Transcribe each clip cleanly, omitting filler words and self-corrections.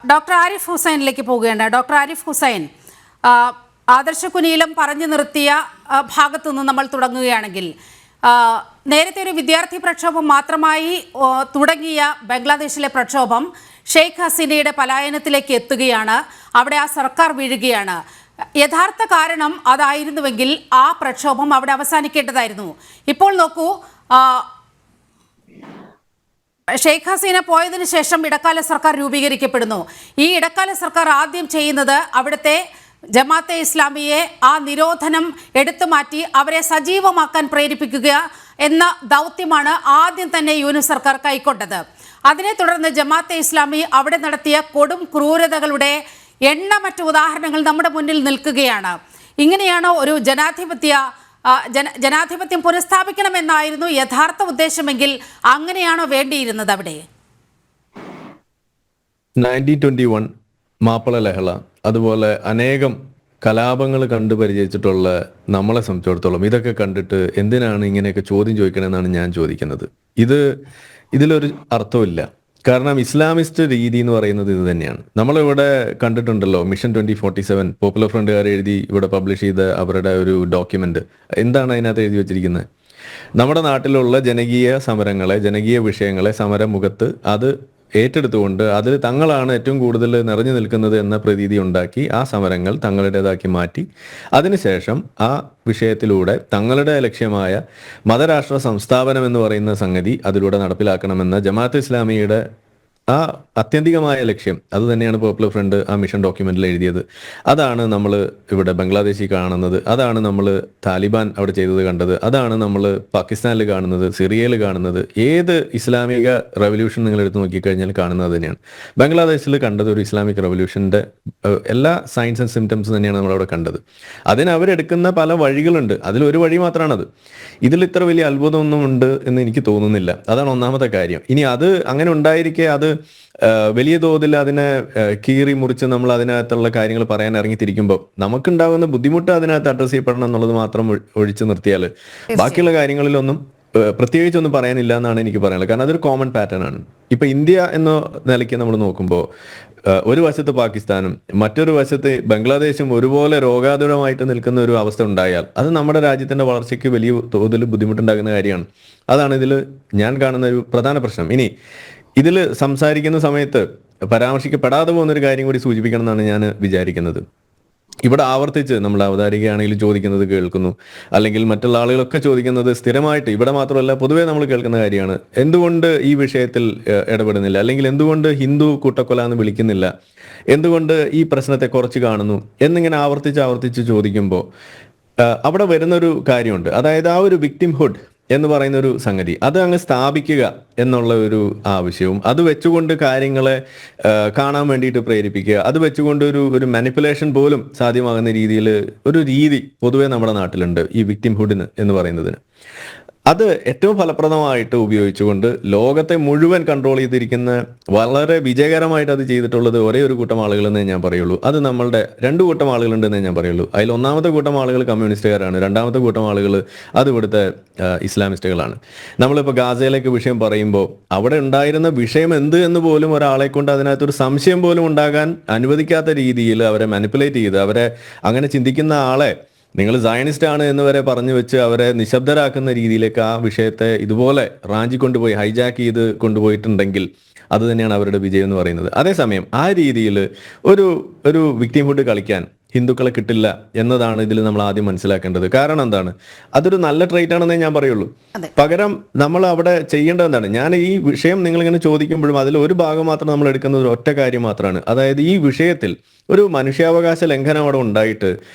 Doctor Arif ഹുസൈനിലേക്ക് പോവുകയാണ്. Doctor Arif Hussain, ആദർശ കുനിയിലും പറഞ്ഞു നിർത്തിയ ഭാഗത്തു നിന്ന് നമ്മൾ തുടങ്ങുകയാണെങ്കിൽ, നേരത്തെ ഒരു വിദ്യാർത്ഥി പ്രക്ഷോഭം മാത്രമായി തുടങ്ങിയ ബംഗ്ലാദേശിലെ പ്രക്ഷോഭം ഷെയ്ഖ് ഹസീനയുടെ പലായനത്തിലേക്ക് എത്തുകയാണ്. അവിടെ ആ സർക്കാർ വീഴുകയാണ്. യഥാർത്ഥ കാരണം അതായിരുന്നുവെങ്കിൽ ആ പ്രക്ഷോഭം അവിടെ അവസാനിക്കേണ്ടതായിരുന്നു. ഇപ്പോൾ നോക്കൂ, ഷെയ്ഖ് ഹസീന പോയതിനു ശേഷം ഇടക്കാല സർക്കാർ രൂപീകരിക്കപ്പെടുന്നു. ഈ ഇടക്കാല സർക്കാർ ആദ്യം ചെയ്യുന്നത് അവിടുത്തെ ജമാഅത്തെ ഇസ്ലാമിയെ ആ നിരോധനം എടുത്തു മാറ്റി അവരെ സജീവമാക്കാൻ പ്രേരിപ്പിക്കുക എന്ന ദൗത്യമാണ് ആദ്യം തന്നെ യൂനുസ് സർക്കാർ കൈക്കൊണ്ടത്. അതിനെ തുടർന്ന് ജമാഅത്തെ ഇസ്ലാമി അവിടെ നടത്തിയ കൊടും ക്രൂരതകളുടെ എണ്ണമറ്റ ഉദാഹരണങ്ങൾ നമ്മുടെ മുന്നിൽ നിൽക്കുകയാണ്. ഇങ്ങനെയാണോ ഒരു ജനാധിപത്യം പുനഃസ്ഥാപിക്കണമെന്നായിരുന്നു യഥാർത്ഥ ഉദ്ദേശമെങ്കിൽ അങ്ങനെയാണോ വേണ്ടിയിരുന്നത്? അവിടെ 1921 മാപ്പിള ലഹള, അതുപോലെ അനേകം കലാപങ്ങൾ കണ്ടു പരിചയിച്ചിട്ടുള്ള നമ്മളെ സംബന്ധിച്ചിടത്തോളം ഇതൊക്കെ കണ്ടിട്ട് എന്തിനാണ് ഇങ്ങനെയൊക്കെ ചോദ്യം ചോദിക്കണമെന്നാണ് ഞാൻ ചോദിക്കുന്നത്. ഇതിലൊരു അർത്ഥമില്ല. കാരണം ഇസ്ലാമിസ്റ്റ് രീതി എന്ന് പറയുന്നത് ഇത് തന്നെയാണ്. നമ്മളിവിടെ കണ്ടിട്ടുണ്ടല്ലോ, മിഷൻ 2047 പോപ്പുലർ ഫ്രണ്ടുകാർ എഴുതി ഇവിടെ പബ്ലിഷ് ചെയ്ത അവരുടെ ഒരു ഡോക്യുമെന്റ്. എന്താണ് അതിനകത്ത് എഴുതി വെച്ചിരിക്കുന്നത്? നമ്മുടെ നാട്ടിലുള്ള ജനകീയ സമരങ്ങളെ, ജനകീയ വിഷയങ്ങളെ സമരമുഖത്ത് അത് ഏറ്റെടുത്തുകൊണ്ട് അതിൽ തങ്ങളാണ് ഏറ്റവും കൂടുതൽ നിറഞ്ഞു നിൽക്കുന്നത് എന്ന പ്രതീതി ഉണ്ടാക്കി ആ സമരങ്ങൾ തങ്ങളുടേതാക്കി മാറ്റി അതിനുശേഷം ആ വിഷയത്തിലൂടെ തങ്ങളുടെ ലക്ഷ്യമായ മതരാഷ്ട്ര സംസ്ഥാപനം എന്ന് പറയുന്ന സംഗതി അതിലൂടെ നടപ്പിലാക്കണമെന്ന ജമാഅത്ത് ഇസ്ലാമിയുടെ ആ അത്യന്തികമായ ലക്ഷ്യം അത് തന്നെയാണ് പോപ്പുലർ ഫ്രണ്ട് ആ മിഷൻ ഡോക്യുമെന്റിൽ എഴുതിയത്. അതാണ് നമ്മൾ ഇവിടെ ബംഗ്ലാദേശിൽ കാണുന്നത്, അതാണ് നമ്മൾ താലിബാൻ അവിടെ ചെയ്തത് കണ്ടത്, അതാണ് നമ്മൾ പാകിസ്ഥാനിൽ കാണുന്നത്, സിറിയയിൽ കാണുന്നത്. ഏത് ഇസ്ലാമിക റവല്യൂഷൻ നിങ്ങൾ എടുത്ത് നോക്കിക്കഴിഞ്ഞാൽ കാണുന്നത് തന്നെയാണ്. ബംഗ്ലാദേശിൽ കണ്ടത് ഒരു ഇസ്ലാമിക് റവല്യൂഷന്റെ എല്ലാ സൈൻസ് ആൻഡ് സിംറ്റംസ് തന്നെയാണ് നമ്മളവിടെ കണ്ടത്. അതിന് അവരെടുക്കുന്ന പല വഴികളുണ്ട്, അതിലൊരു വഴി മാത്രമാണത്. ഇതിൽ ഇത്ര വലിയ അത്ഭുതമൊന്നും ഉണ്ട് എന്ന് എനിക്ക് തോന്നുന്നില്ല. അതാണ് ഒന്നാമത്തെ കാര്യം. ഇനി അത് അങ്ങനെ ഉണ്ടായിരിക്കെ അത് വലിയ തോതിൽ അതിനെ കീറി മുറിച്ച് നമ്മൾ അതിനകത്തുള്ള കാര്യങ്ങൾ പറയാൻ ഇറങ്ങിത്തിരിക്കുമ്പോൾ നമുക്കുണ്ടാകുന്ന ബുദ്ധിമുട്ട് അതിനകത്ത് അഡ്രസ് ചെയ്യപ്പെടണം എന്നുള്ളത് മാത്രം ഒഴിച്ചു നിർത്തിയാൽ ബാക്കിയുള്ള കാര്യങ്ങളിലൊന്നും പ്രത്യേകിച്ചൊന്നും പറയാനില്ല എന്നാണ് എനിക്ക് പറയാനുള്ളത്. കാരണം അതൊരു കോമൺ പാറ്റേൺ ആണ്. ഇപ്പൊ ഇന്ത്യ എന്ന നിലയ്ക്ക് നമ്മൾ നോക്കുമ്പോൾ ഒരു വശത്ത് പാകിസ്ഥാനും മറ്റൊരു വശത്ത് ബംഗ്ലാദേശും ഒരുപോലെ രോഗാതുരമായിട്ട് നിൽക്കുന്ന ഒരു അവസ്ഥ ഉണ്ടായാൽ അത് നമ്മുടെ രാജ്യത്തിന്റെ വളർച്ചയ്ക്ക് വലിയ തോതിൽ ബുദ്ധിമുട്ടുണ്ടാകുന്ന കാര്യമാണ്. അതാണ് ഇതിൽ ഞാൻ കാണുന്ന ഒരു പ്രധാന പ്രശ്നം. ഇനി ഇതിൽ സംസാരിക്കുന്ന സമയത്ത് പരാമർശിക്കപ്പെടാതെ പോകുന്നൊരു കാര്യം കൂടി സൂചിപ്പിക്കണം എന്നാണ് ഞാൻ വിചാരിക്കുന്നത്. ഇവിടെ ആവർത്തിച്ച് നമ്മൾ അവതാരികയാണെങ്കിൽ ചോദിക്കുന്നത് കേൾക്കുന്നു, അല്ലെങ്കിൽ മറ്റുള്ള ആളുകളൊക്കെ ചോദിക്കുന്നത് സ്ഥിരമായിട്ട്, ഇവിടെ മാത്രമല്ല പൊതുവേ നമ്മൾ കേൾക്കുന്ന കാര്യമാണ്, എന്തുകൊണ്ട് ഈ വിഷയത്തിൽ ഇടപെടുന്നില്ല, അല്ലെങ്കിൽ എന്തുകൊണ്ട് ഹിന്ദു കൂട്ടക്കൊല എന്ന് വിളിക്കുന്നില്ല, എന്തുകൊണ്ട് ഈ പ്രശ്നത്തെ കുറച്ച് കാണുന്നു എന്നിങ്ങനെ ആവർത്തിച്ച് ചോദിക്കുമ്പോൾ അവിടെ വരുന്നൊരു കാര്യമുണ്ട്. അതായത് ആ ഒരു വിക്ടിംഹുഡ് എന്ന് പറയുന്ന ഒരു സംഗതി അത് അങ്ങ് സ്ഥാപിക്കുക എന്നുള്ള ഒരു ആവശ്യവും അത് വെച്ചുകൊണ്ട് കാര്യങ്ങളെ കാണാൻ വേണ്ടിയിട്ട് പ്രേരിപ്പിക്കുക, അത് വെച്ചുകൊണ്ട് ഒരു മാനിപ്പുലേഷൻ പോലും സാധ്യമാകുന്ന രീതിയിൽ ഒരു രീതി പൊതുവെ നമ്മുടെ നാട്ടിലുണ്ട് ഈ വിക്ടിംഹുഡിന് എന്ന് പറയുന്നതിന്. അത് ഏറ്റവും ഫലപ്രദമായിട്ട് ഉപയോഗിച്ചുകൊണ്ട് ലോകത്തെ മുഴുവൻ കൺട്രോൾ ചെയ്തിരിക്കുന്ന, വളരെ വിജയകരമായിട്ട് അത് ചെയ്തിട്ടുള്ളത് ഒരേ ഒരു കൂട്ടം ആളുകളെന്നേ ഞാൻ പറയുള്ളൂ. അത് നമ്മളുടെ രണ്ടു കൂട്ടം ആളുകളുണ്ടെന്നേ ഞാൻ പറയുള്ളൂ. അതിൽ ഒന്നാമത്തെ കൂട്ടം ആളുകൾ കമ്മ്യൂണിസ്റ്റുകാരാണ്, രണ്ടാമത്തെ കൂട്ടം ആളുകൾ അത് ഇവിടുത്തെ ഇസ്ലാമിസ്റ്റുകളാണ്. നമ്മളിപ്പോൾ ഗാസയിലേക്ക് വിഷയം പറയുമ്പോൾ അവിടെ ഉണ്ടായിരുന്ന വിഷയം എന്ത് എന്ന് പോലും ഒരാളെ കൊണ്ട് അതിനകത്തൊരു സംശയം പോലും ഉണ്ടാകാൻ അനുവദിക്കാത്ത രീതിയിൽ അവരെ മാനിപ്പുലേറ്റ് ചെയ്ത്, അവരെ അങ്ങനെ ചിന്തിക്കുന്ന ആളെ നിങ്ങൾ സയനിസ്റ്റ് ആണ് എന്ന് വരെ പറഞ്ഞു വെച്ച് അവരെ നിശബ്ദരാക്കുന്ന രീതിയിലേക്ക് ആ വിഷയത്തെ ഇതുപോലെ റാഞ്ചി കൊണ്ടുപോയി ഹൈജാക്ക് ചെയ്ത് കൊണ്ടുപോയിട്ടുണ്ടെങ്കിൽ അത് തന്നെയാണ് അവരുടെ വിജയം എന്ന് പറയുന്നത്. അതേസമയം ആ രീതിയിൽ ഒരു വിക്ടിംഹുഡ് കളിക്കാൻ ഹിന്ദുക്കളെ കിട്ടില്ല എന്നതാണ് ഇതിൽ നമ്മൾ ആദ്യം മനസ്സിലാക്കേണ്ടത്. കാരണം എന്താണ്, അതൊരു നല്ല ട്രേറ്റ് ആണെന്നേ ഞാൻ പറയുള്ളൂ. പകരം നമ്മൾ അവിടെ ചെയ്യേണ്ടത് എന്താണ്, ഞാൻ ഈ വിഷയം നിങ്ങളിങ്ങനെ ചോദിക്കുമ്പോഴും അതിൽ ഒരു ഭാഗം മാത്രം നമ്മൾ എടുക്കുന്നത് ഒരു ഒറ്റ കാര്യം മാത്രമാണ്. അതായത് ഈ വിഷയത്തിൽ ഒരു മനുഷ്യാവകാശ ലംഘനം അവിടെ ഉണ്ടായിട്ട്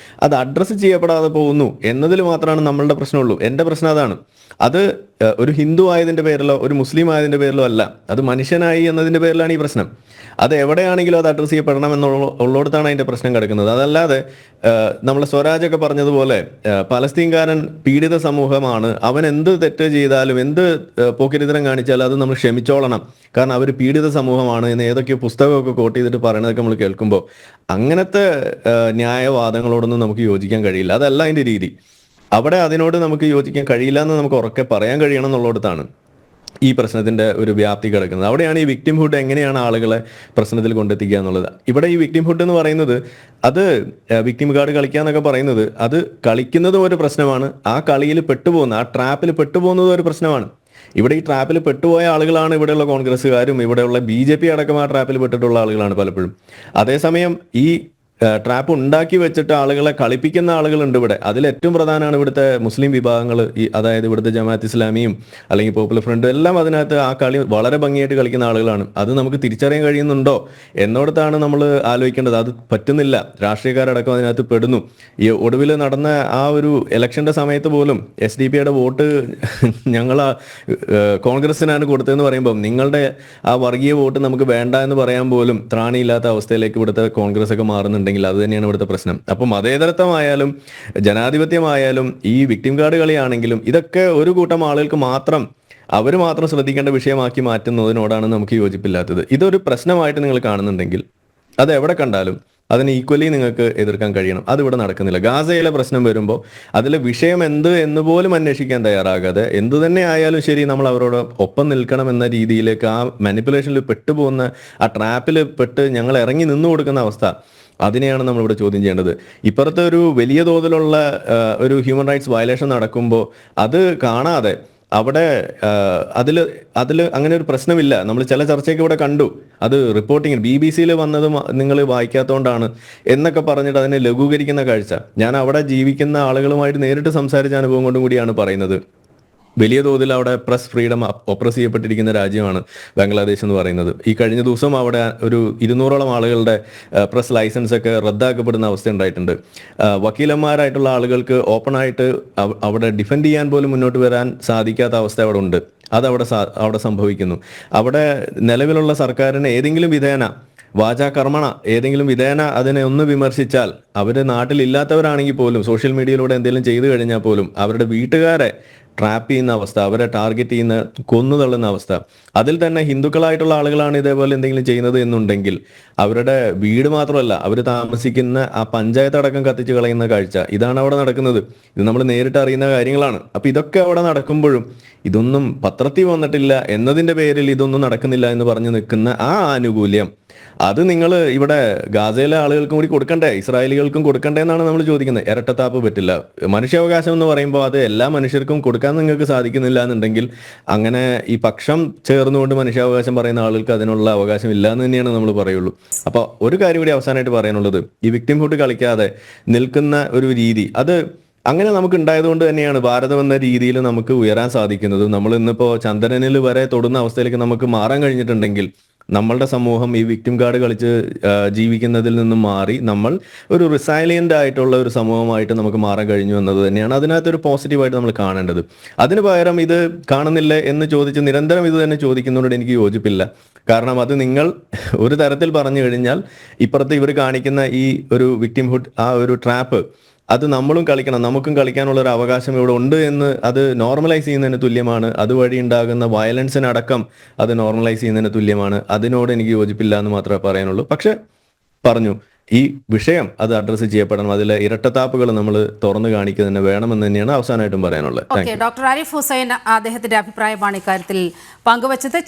അത് അഡ്രസ്സ് ചെയ്യപ്പെടാതെ പോകുന്നു എന്നതിൽ മാത്രമാണ് നമ്മളുടെ പ്രശ്നമുള്ളൂ. എൻ്റെ പ്രശ്നം അതാണ്. അത് ഒരു ഹിന്ദു ആയതിൻ്റെ പേരിലോ ഒരു മുസ്ലിം ആയതിൻ്റെ പേരിലോ അല്ല, അത് മനുഷ്യനായി എന്നതിൻ്റെ പേരിലാണ് ഈ പ്രശ്നം. അത് എവിടെയാണെങ്കിലും അത് അഡ്രസ്സ് ചെയ്യപ്പെടണം ഉള്ളിടത്താണ് അതിൻ്റെ പ്രശ്നം കിടക്കുന്നത്. അതല്ലാതെ നമ്മളെ സ്വരാജൊക്കെ പറഞ്ഞതുപോലെ പലസ്തീൻകാരൻ പീഡിത സമൂഹമാണ്, അവൻ എന്ത് തെറ്റ് ചെയ്താലും എന്ത് പോക്കിരിതരം കാണിച്ചാലും അത് നമ്മൾ ക്ഷമിച്ചോളണം, കാരണം അവർ പീഡിത സമൂഹമാണ് എന്ന് ഏതൊക്കെയോ പുസ്തകമൊക്കെ കോട്ട് ചെയ്തിട്ട് പറയണതൊക്കെ നമ്മൾ കേൾക്കുമ്പോൾ അങ്ങനത്തെ ന്യായവാദങ്ങളോടൊന്നും നമുക്ക് യോജിക്കാൻ കഴിയില്ല. അതല്ല അതിൻ്റെ രീതി. അവിടെ അതിനോട് നമുക്ക് യോജിക്കാൻ കഴിയില്ല എന്ന് നമുക്ക് ഉറക്കെ പറയാൻ കഴിയണം എന്നുള്ളിടത്താണ് ഈ പ്രശ്നത്തിന്റെ ഒരു വ്യാപ്തി കിടക്കുന്നത്. അവിടെയാണ് ഈ വിക്ടിംഹുഡ് എങ്ങനെയാണ് ആളുകളെ പ്രശ്നത്തിൽ കൊണ്ടെത്തിക്കുക എന്നുള്ളത്. ഇവിടെ ഈ വിക്ടിംഹുഡ് എന്ന് പറയുന്നത് അത് വിക്ടിം കാർഡ് കളിക്കുക എന്നൊക്കെ പറയുന്നത് അത് കളിക്കുന്നതും ഒരു പ്രശ്നമാണ്, ആ കളിയിൽ പെട്ടുപോകുന്ന ആ ട്രാപ്പിൽ പെട്ടുപോകുന്നതും ഒരു പ്രശ്നമാണ്. ഇവിടെ ഈ ട്രാപ്പിൽ പെട്ടുപോയ ആളുകളാണ് ഇവിടെയുള്ള കോൺഗ്രസ്സുകാരും ഇവിടെയുള്ള BJP അടക്കം ആ ട്രാപ്പിൽ പെട്ടിട്ടുള്ള ആളുകളാണ് പലപ്പോഴും. അതേസമയം ഈ ട്രാപ്പ് ഉണ്ടാക്കി വെച്ചിട്ട് ആളുകളെ കളിപ്പിക്കുന്ന ആളുകളുണ്ട് ഇവിടെ. അതിൽ ഏറ്റവും പ്രധാനമാണ് ഇവിടുത്തെ മുസ്ലിം വിഭാഗങ്ങൾ, അതായത് ഇവിടുത്തെ ജമാഅത്ത് ഇസ്ലാമിയും അല്ലെങ്കിൽ പോപ്പുലർ ഫ്രണ്ടും എല്ലാം അതിനകത്ത് ആ കളി വളരെ ഭംഗിയായിട്ട് കളിക്കുന്ന ആളുകളാണ്. അത് നമുക്ക് തിരിച്ചറിയാൻ കഴിയുന്നുണ്ടോ എന്നോടത്താണ് നമ്മൾ ആലോചിക്കേണ്ടത്. അത് പറ്റുന്നില്ല. രാഷ്ട്രീയക്കാരടക്കം അതിനകത്ത് പെടുന്നു. ഈ ഒടുവിൽ നടന്ന ആ ഒരു ഇലക്ഷന്റെ സമയത്ത് പോലും SDP വോട്ട് ഞങ്ങൾ കോൺഗ്രസിനാണ് കൊടുത്തതെന്ന് പറയുമ്പോൾ നിങ്ങളുടെ ആ വർഗീയ വോട്ട് നമുക്ക് വേണ്ട എന്ന് പറയാൻ പോലും ത്രാണിയില്ലാത്ത അവസ്ഥയിലേക്ക് ഇവിടുത്തെ കോൺഗ്രസ് ഒക്കെ മാറുന്നുണ്ട്. അത് തന്നെയാണ് ഇവിടുത്തെ പ്രശ്നം. അപ്പോൾ മതേതരത്വമായാലും ജനാധിപത്യമായാലും ഈ വിക്ടിം കാർഡ് കളിയാണെങ്കിലും ഇതൊക്കെ ഒരു കൂട്ടം ആളുകൾക്ക് മാത്രം അവർ മാത്രം ശ്രദ്ധിക്കേണ്ട വിഷയമാക്കി മാറ്റുന്നതിനോടാണ് നമുക്ക് യോജിപ്പില്ലാത്തത്. ഇതൊരു പ്രശ്നമായിട്ട് നിങ്ങൾ കാണുന്നുണ്ടെങ്കിൽ അത് എവിടെ കണ്ടാലും അതിന് ഈക്വലി നിങ്ങൾക്ക് എതിർക്കാൻ കഴിയണം. അതിവിടെ നടക്കുന്നില്ല. ഗാസയിലെ പ്രശ്നം വരുമ്പോൾ അതിലെ വിഷയം എന്ത് എന്ന് പോലും അന്വേഷിക്കാൻ തയ്യാറാകാതെ എന്തു തന്നെ ആയാലും ശരി നമ്മൾ അവരോട് ഒപ്പം നിൽക്കണം എന്ന രീതിയിലേക്ക് ആ മാനിപ്പുലേഷനിൽ പെട്ടുപോകുന്ന ആ ട്രാപ്പിൽ പെട്ട് ഞങ്ങൾ ഇറങ്ങി നിന്നു കൊടുക്കുന്ന അവസ്ഥ, അതിനെയാണ് നമ്മളിവിടെ ചോദ്യം ചെയ്യേണ്ടത്. ഇപ്പുറത്തെ ഒരു വലിയ തോതിലുള്ള ഒരു ഹ്യൂമൻ റൈറ്റ്സ് വയലേഷൻ നടക്കുമ്പോൾ അത് കാണാതെ അവിടെ അതിൽ അങ്ങനെ ഒരു പ്രശ്നമില്ല. നമ്മൾ ചില ചർച്ചയൊക്കെ ഇവിടെ കണ്ടു, അത് റിപ്പോർട്ടിങ് BBC വന്നത് നിങ്ങൾ വായിക്കാത്തതുകൊണ്ടാണ് എന്നൊക്കെ പറഞ്ഞിട്ട് അതിനെ ലഘൂകരിക്കുന്ന കാഴ്ച. ഞാൻ അവിടെ ജീവിക്കുന്ന ആളുകളുമായിട്ട് നേരിട്ട് സംസാരിച്ച അനുഭവം കൊണ്ടും കൂടിയാണ് പറയുന്നത്. വലിയ തോതിൽ അവിടെ പ്രസ് ഫ്രീഡം ഒപ്രസ് ചെയ്യപ്പെട്ടിരിക്കുന്ന രാജ്യമാണ് ബംഗ്ലാദേശ് എന്ന് പറയുന്നത്. ഈ കഴിഞ്ഞ ദിവസം അവിടെ ഒരു 200ഓളം ആളുകളുടെ പ്രസ് ലൈസൻസ് ഒക്കെ റദ്ദാക്കപ്പെടുന്ന അവസ്ഥ ഉണ്ടായിട്ടുണ്ട്. വക്കീലന്മാരായിട്ടുള്ള ആളുകൾക്ക് ഓപ്പണായിട്ട് അവിടെ ഡിഫെൻഡ് ചെയ്യാൻ പോലും മുന്നോട്ട് വരാൻ സാധിക്കാത്ത അവസ്ഥ അവിടെ ഉണ്ട്. അതവിടെ സംഭവിക്കുന്നു. അവിടെ നിലവിലുള്ള സർക്കാരിന് ഏതെങ്കിലും വിധേന വാചാകർമ്മണ ഏതെങ്കിലും വിധേന അതിനെ ഒന്ന് വിമർശിച്ചാൽ അവർ നാട്ടിലില്ലാത്തവരാണെങ്കിൽ പോലും സോഷ്യൽ മീഡിയയിലൂടെ എന്തെങ്കിലും ചെയ്തു കഴിഞ്ഞാൽ പോലും അവരുടെ വീട്ടുകാരെ ട്രാപ്പ് ചെയ്യുന്ന അവസ്ഥ, അവരെ ടാർഗറ്റ് ചെയ്യുന്ന, കൊന്നു തള്ളുന്ന അവസ്ഥ. അതിൽ തന്നെ ഹിന്ദുക്കളായിട്ടുള്ള ആളുകളാണ് ഇതേപോലെ എന്തെങ്കിലും ചെയ്യുന്നത് എന്നുണ്ടെങ്കിൽ അവരുടെ വീട് മാത്രമല്ല അവർ താമസിക്കുന്ന ആ പഞ്ചായത്ത് അടക്കം കത്തിച്ച് കളയുന്ന കാഴ്ച, ഇതാണ് അവിടെ നടക്കുന്നത്. ഇത് നമ്മൾ നേരിട്ട് അറിയുന്ന കാര്യങ്ങളാണ്. അപ്പൊ ഇതൊക്കെ അവിടെ നടക്കുമ്പോഴും ഇതൊന്നും പത്രത്തിൽ വന്നിട്ടില്ല എന്നതിന്റെ പേരിൽ ഇതൊന്നും നടക്കുന്നില്ല എന്ന് പറഞ്ഞു നിൽക്കുന്ന ആ ആനുകൂല്യം അത് നിങ്ങൾ ഇവിടെ ഗാസയിലെ ആളുകൾക്കും കൂടി കൊടുക്കണ്ടേ, ഇസ്രായേലികൾക്കും കൊടുക്കണ്ടേ എന്നാണ് നമ്മൾ ചോദിക്കുന്നത്. ഇരട്ടത്താപ്പ് പറ്റില്ല. മനുഷ്യാവകാശം എന്ന് പറയുമ്പോൾ അത് എല്ലാ മനുഷ്യർക്കും കൊടുക്കാൻ നിങ്ങൾക്ക് സാധിക്കുന്നില്ല എന്നുണ്ടെങ്കിൽ അങ്ങനെ ഈ പക്ഷം ചേർന്നുകൊണ്ട് മനുഷ്യാവകാശം പറയുന്ന ആളുകൾക്ക് അതിനുള്ള അവകാശം ഇല്ല എന്ന് തന്നെയാണ് നമ്മൾ പറയുള്ളൂ. അപ്പോൾ ഒരു കാര്യം കൂടി അവസാനമായിട്ട് പറയാനുള്ളത്, ഈ വിക്ടിംഹുഡ് കളിക്കാതെ നിൽക്കുന്ന ഒരു രീതി, അത് അങ്ങനെ നമുക്ക് ഉണ്ടായതുകൊണ്ട് തന്നെയാണ് ഭാരതം എന്ന രീതിയിൽ നമുക്ക് ഉയരാൻ സാധിക്കുന്നത്. നമ്മൾ ഇന്നിപ്പോൾ ചന്ദ്രനിൽ വരെ തൊടുന്ന അവസ്ഥയിലേക്ക് നമുക്ക് മാറാൻ കഴിഞ്ഞിട്ടുണ്ടെങ്കിൽ നമ്മളുടെ സമൂഹം ഈ വിക്ടിം കാർഡ് കളിച്ച് ജീവിക്കുന്നതിൽ നിന്നും മാറി നമ്മൾ ഒരു റിസൈലിയൻ്റ് ആയിട്ടുള്ള ഒരു സമൂഹമായിട്ട് നമുക്ക് മാറാൻ കഴിഞ്ഞു എന്നത് തന്നെയാണ് അതിനകത്തൊരു പോസിറ്റീവായിട്ട് നമ്മൾ കാണേണ്ടത്. അതിന് പകരം ഇത് കാണുന്നില്ല എന്ന് ചോദിച്ച് നിരന്തരം ഇത് തന്നെ ചോദിക്കുന്നതിനോട് എനിക്ക് യോജിപ്പില്ല. കാരണം അത് നിങ്ങൾ ഒരു തരത്തിൽ പറഞ്ഞു കഴിഞ്ഞാൽ ഇപ്പുറത്ത് ഇവർ കാണിക്കുന്ന ഈ ഒരു വിക്ടിംഹുഡ്, ആ ഒരു ട്രാപ്പ്, അത് നമ്മളും കളിക്കണം, നമുക്കും കളിക്കാനുള്ള ഒരു അവകാശം ഇവിടെ ഉണ്ട് എന്ന് അത് നോർമലൈസ് ചെയ്യുന്നതിന് തുല്യമാണ്. അതുവഴി ഉണ്ടാകുന്ന വയലൻസിനടക്കം അത് നോർമലൈസ് ചെയ്യുന്നതിന് തുല്യമാണ്. അതിനോട് എനിക്ക് യോജിപ്പില്ല എന്ന് മാത്രമേ പറയാനുള്ളൂ. പക്ഷെ പറഞ്ഞു ഈ വിഷയം അത് അഡ്രസ്സ് ചെയ്യപ്പെടണം. അതിലെ ഇരട്ടത്താപ്പുകൾ നമ്മൾ തുറന്നു കാണിക്കുക തന്നെ വേണമെന്ന് തന്നെയാണ് അവസാനമായിട്ടും പറയാനുള്ളത്. ഡോക്ടർ ആരിഫ് ഹുസൈൻ അദ്ദേഹത്തിന്റെ അഭിപ്രായമാണ് ഇക്കാര്യത്തിൽ പങ്കുവച്ചത്.